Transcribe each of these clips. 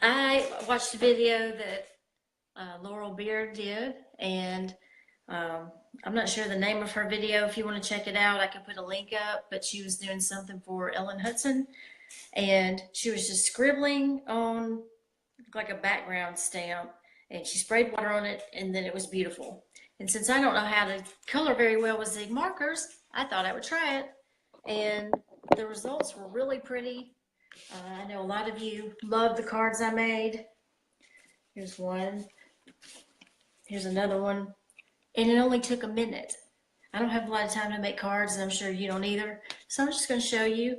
I watched a video that Laurel Beard did, and I'm not sure the name of her video. If you want to check it out, I can put a link up, but she was doing something for Ellen Hudson, and she was just scribbling on like a background stamp, and she sprayed water on it, and then it was beautiful. And since I don't know how to color very well with Zig Markers, I thought I would try it, and the results were really pretty. I know a lot of you love the cards I made. Here's one. Here's another one. And it only took a minute. I don't have a lot of time to make cards, and I'm sure you don't either. So I'm just going to show you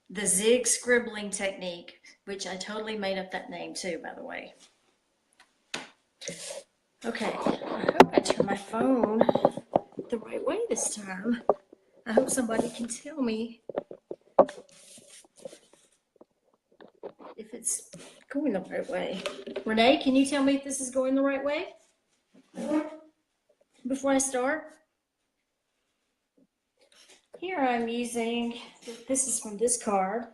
the Zig scribbling technique, which I totally made up that name too, by the way. Okay, I hope I turned my phone the right way this time. I hope somebody can tell me if it's going the right way. Renee, can you tell me if this is going the right way before I start? Here I'm using, this is from this card,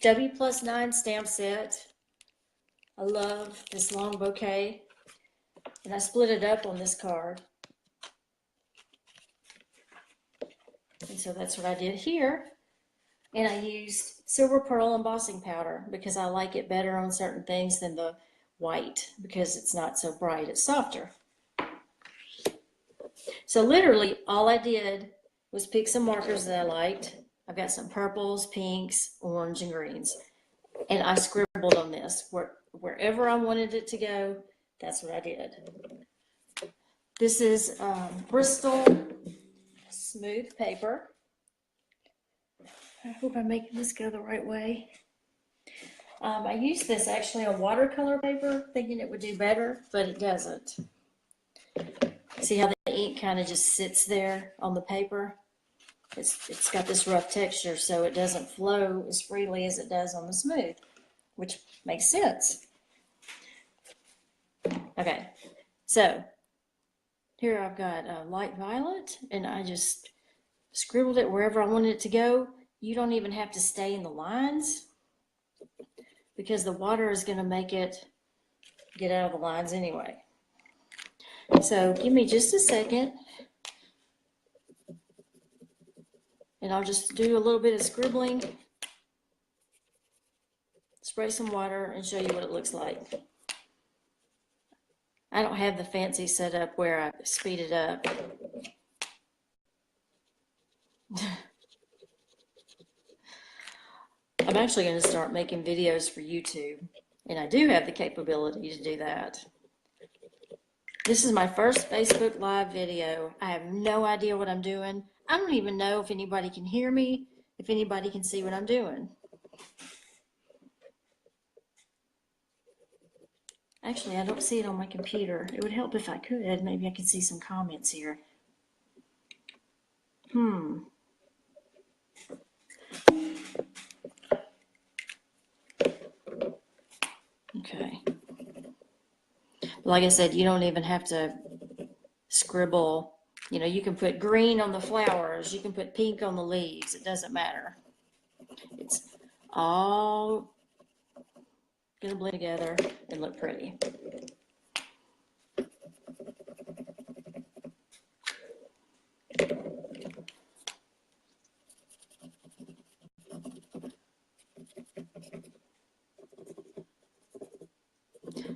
W+9 stamp set. I love this long bouquet, and I split it up on this card. And so that's what I did here. And I used silver pearl embossing powder because I like it better on certain things than the white because it's not so bright, it's softer. So literally all I did was pick some markers that I liked. I've got some purples, pinks, orange, and greens. And I scribbled on this. Wherever I wanted it to go, that's what I did. This is Bristol smooth paper. I hope I'm making this go the right way. I used this actually on watercolor paper, thinking it would do better, but it doesn't. See how the ink kind of just sits there on the paper? It's got this rough texture, so it doesn't flow as freely as it does on the smooth, which makes sense. Okay, so here I've got light violet, and I just scribbled it wherever I wanted it to go. You don't even have to stay in the lines because the water is going to make it get out of the lines anyway. So give me just a second, and I'll just do a little bit of scribbling, spray some water, and show you what it looks like. I don't have the fancy setup where I speed it up. I'm actually going to start making videos for YouTube, and I do have the capability to do that. This is my first Facebook Live video. I have no idea what I'm doing. I don't even know if anybody can hear me, if anybody can see what I'm doing. Actually, I don't see it on my computer. It would help if I could. Maybe I could see some comments here. Okay. Like I said, you don't even have to scribble. You know, you can put green on the flowers. You can put pink on the leaves. It doesn't matter. It's all going to blend together and look pretty.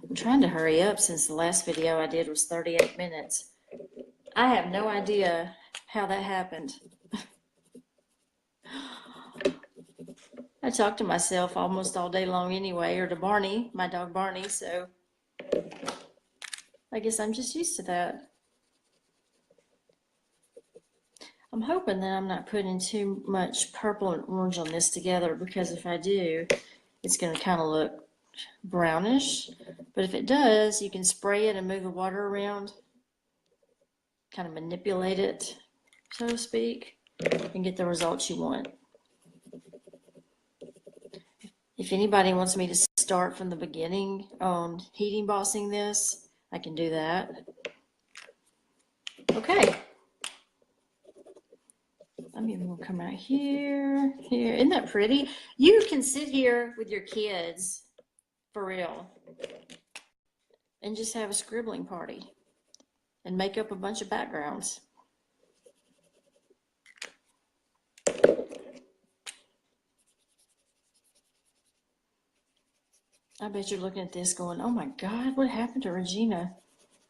I'm trying to hurry up since the last video I did was 38 minutes. I have no idea how that happened. I talk to myself almost all day long anyway, or to Barney, my dog Barney, so I guess I'm just used to that. I'm hoping that I'm not putting too much purple and orange on this together, because if I do, it's going to kind of look brownish. But if it does, you can spray it and move the water around, kind of manipulate it, so to speak, and get the results you want. If anybody wants me to start from the beginning on heat embossing this, I can do that. Okay. Let me move come out here, here. Isn't that pretty? You can sit here with your kids, for real, and just have a scribbling party and make up a bunch of backgrounds. I bet you're looking at this going, oh my God, what happened to Regina?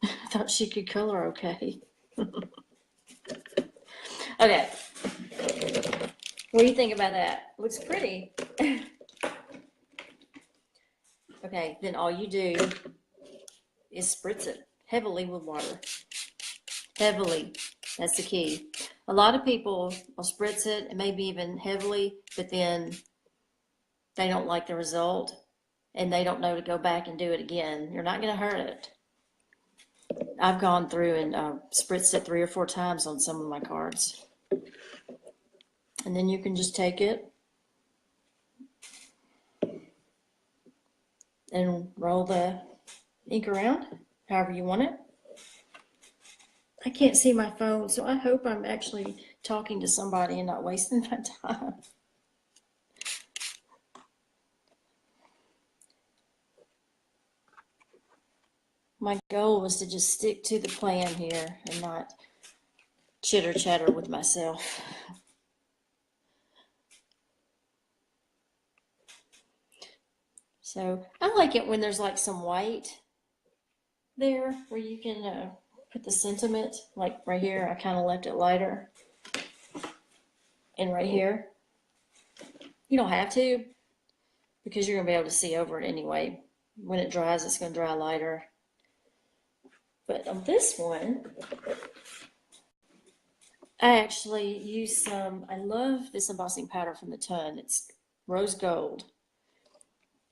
I thought she could color okay. Okay. What do you think about that? Looks pretty. Okay, then all you do is spritz it heavily with water. Heavily. That's the key. A lot of people will spritz it and maybe even heavily, but then they don't like the result and they don't know to go back and do it again. You're not going to hurt it. I've gone through and spritzed it 3 or 4 times on some of my cards. And then you can just take it and roll the ink around however you want it. I can't see my phone, so I hope I'm actually talking to somebody and not wasting my time. My goal was to just stick to the plan here and not chitter chatter with myself. So I like it when there's like some white there where you can put the sentiment, like right here. I kind of left it lighter. And right here. You don't have to, because you're going to be able to see over it anyway. When it dries, it's going to dry lighter. But on this one, I actually used some, I love this embossing powder from the Ton. It's rose gold.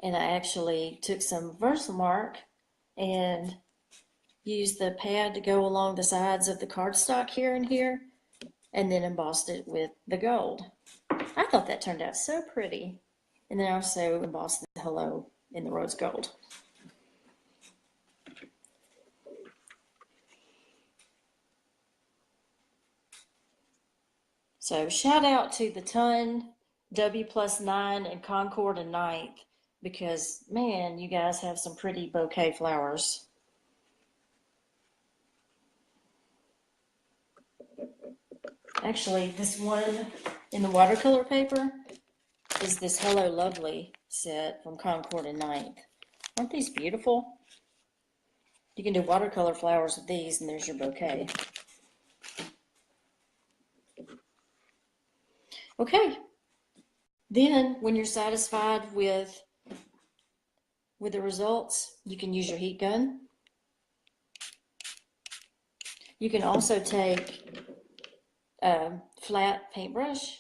And I actually took some Versamark and used the pad to go along the sides of the cardstock here and here, and then embossed it with the gold. I thought that turned out so pretty. And then I also embossed the hello in the rose gold. So shout out to the Ton, W+9, and Concord and 9th, because man, you guys have some pretty bouquet flowers. Actually, this one in the watercolor paper is this Hello Lovely set from Concord and 9th. Aren't these beautiful? You can do watercolor flowers with these, and there's your bouquet. Okay. Then, when you're satisfied with the results, you can use your heat gun. You can also take a flat paintbrush,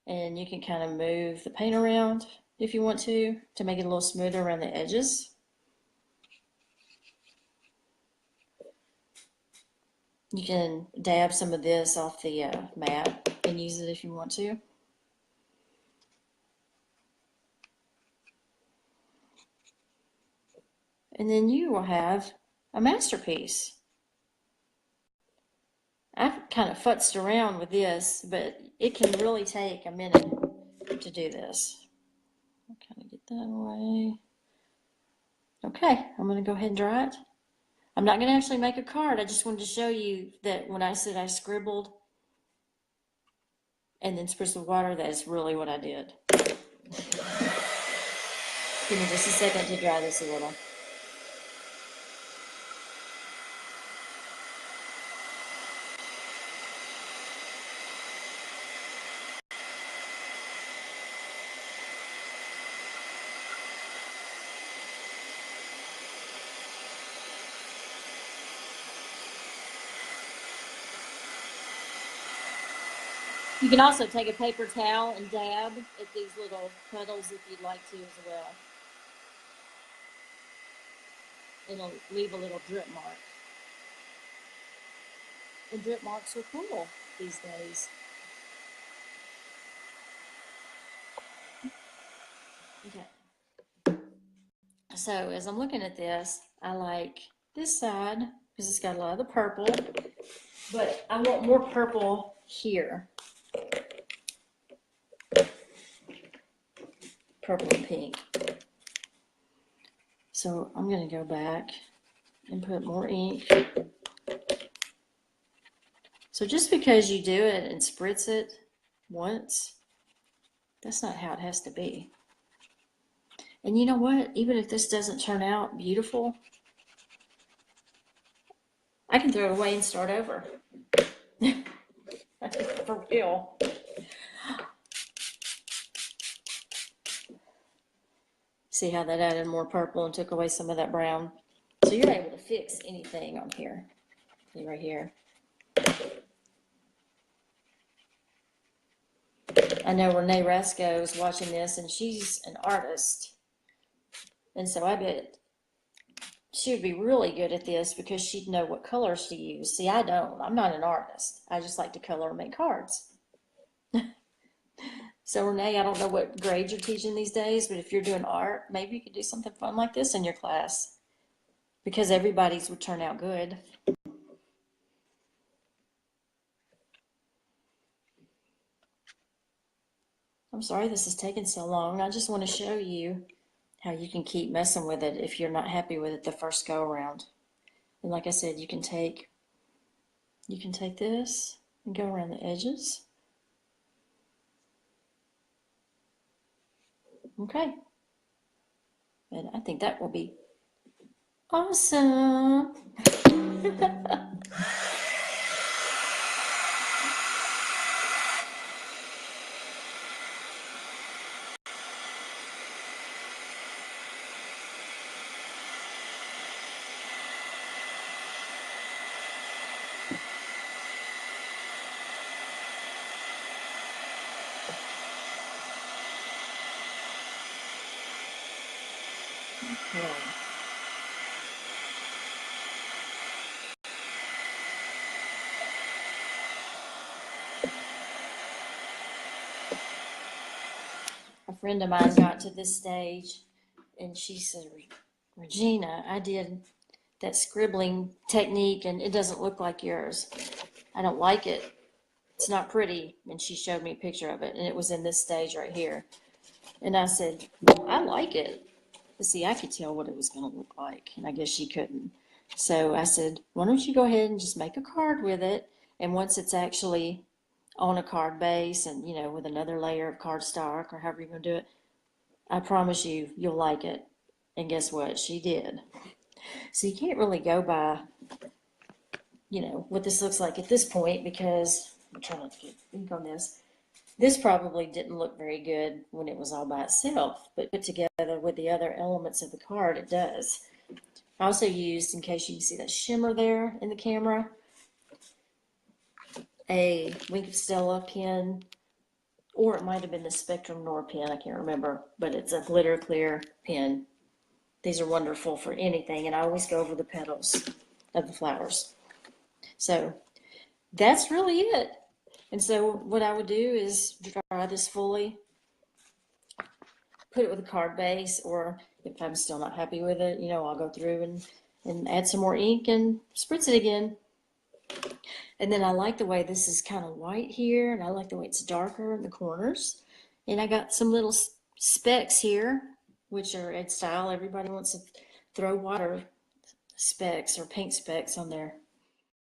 and you can kind of move the paint around if you want to make it a little smoother around the edges. You can dab some of this off the mat and use it if you want to. And then you will have a masterpiece. I've kind of futzed around with this, but it can really take a minute to do this. I'll kind of get that away. Okay, I'm going to go ahead and dry it. I'm not going to actually make a card. I just wanted to show you that when I said I scribbled and then spritzed with water, that is really what I did. Give me just a second to dry this a little. You can also take a paper towel and dab at these little puddles if you'd like to as well. It'll leave a little drip mark. And drip marks are cool these days. Okay. So as I'm looking at this, I like this side because it's got a lot of the purple, but I want more purple here. purple and pink. So I'm going to go back and put more ink. So just because you do it and spritz it once, that's not how it has to be. And you know what? Even if this doesn't turn out beautiful, I can throw it away and start over. For real. See how that added more purple and took away some of that brown? So you're able to fix anything on here. See right here. I know Renee Rasco is watching this, and she's an artist. And so I bet she would be really good at this because she'd know what colors to use. See, I don't. I'm not an artist. I just like to color and make cards. So Renee, I don't know what grade you're teaching these days, but if you're doing art, maybe you could do something fun like this in your class because everybody's would turn out good. I'm sorry this is taking so long. I just want to show you how you can keep messing with it if you're not happy with it the first go around. And like I said, you can take this and go around the edges. Okay. And I think that will be awesome. A friend of mine got to this stage and she said, Regina, I did that scribbling technique and it doesn't look like yours. I don't like it. It's not pretty. And she showed me a picture of it and it was in this stage right here. And I said, I like it. But see, I could tell what it was going to look like, and I guess she couldn't. So I said, why don't you go ahead and just make a card with it, and once it's actually on a card base and, you know, with another layer of cardstock or however you're going to do it, I promise you, you'll like it. And guess what? She did. So you can't really go by, you know, what this looks like at this point because I'm trying to get ink on this. This probably didn't look very good when it was all by itself, but put together with the other elements of the card, it does. I also used, in case you can see that shimmer there in the camera, a Wink of Stella pen, or it might have been the Spectrum Noir pen, I can't remember, but it's a glitter clear pen. These are wonderful for anything, and I always go over the petals of the flowers. So that's really it. And so what I would do is dry this fully, put it with a card base, or if I'm still not happy with it, you know, I'll go through and add some more ink and spritz it again. And then I like the way this is kind of white here, and I like the way it's darker in the corners. And I got some little specks here, which are Ed style. Everybody wants to throw water specks or paint specks on their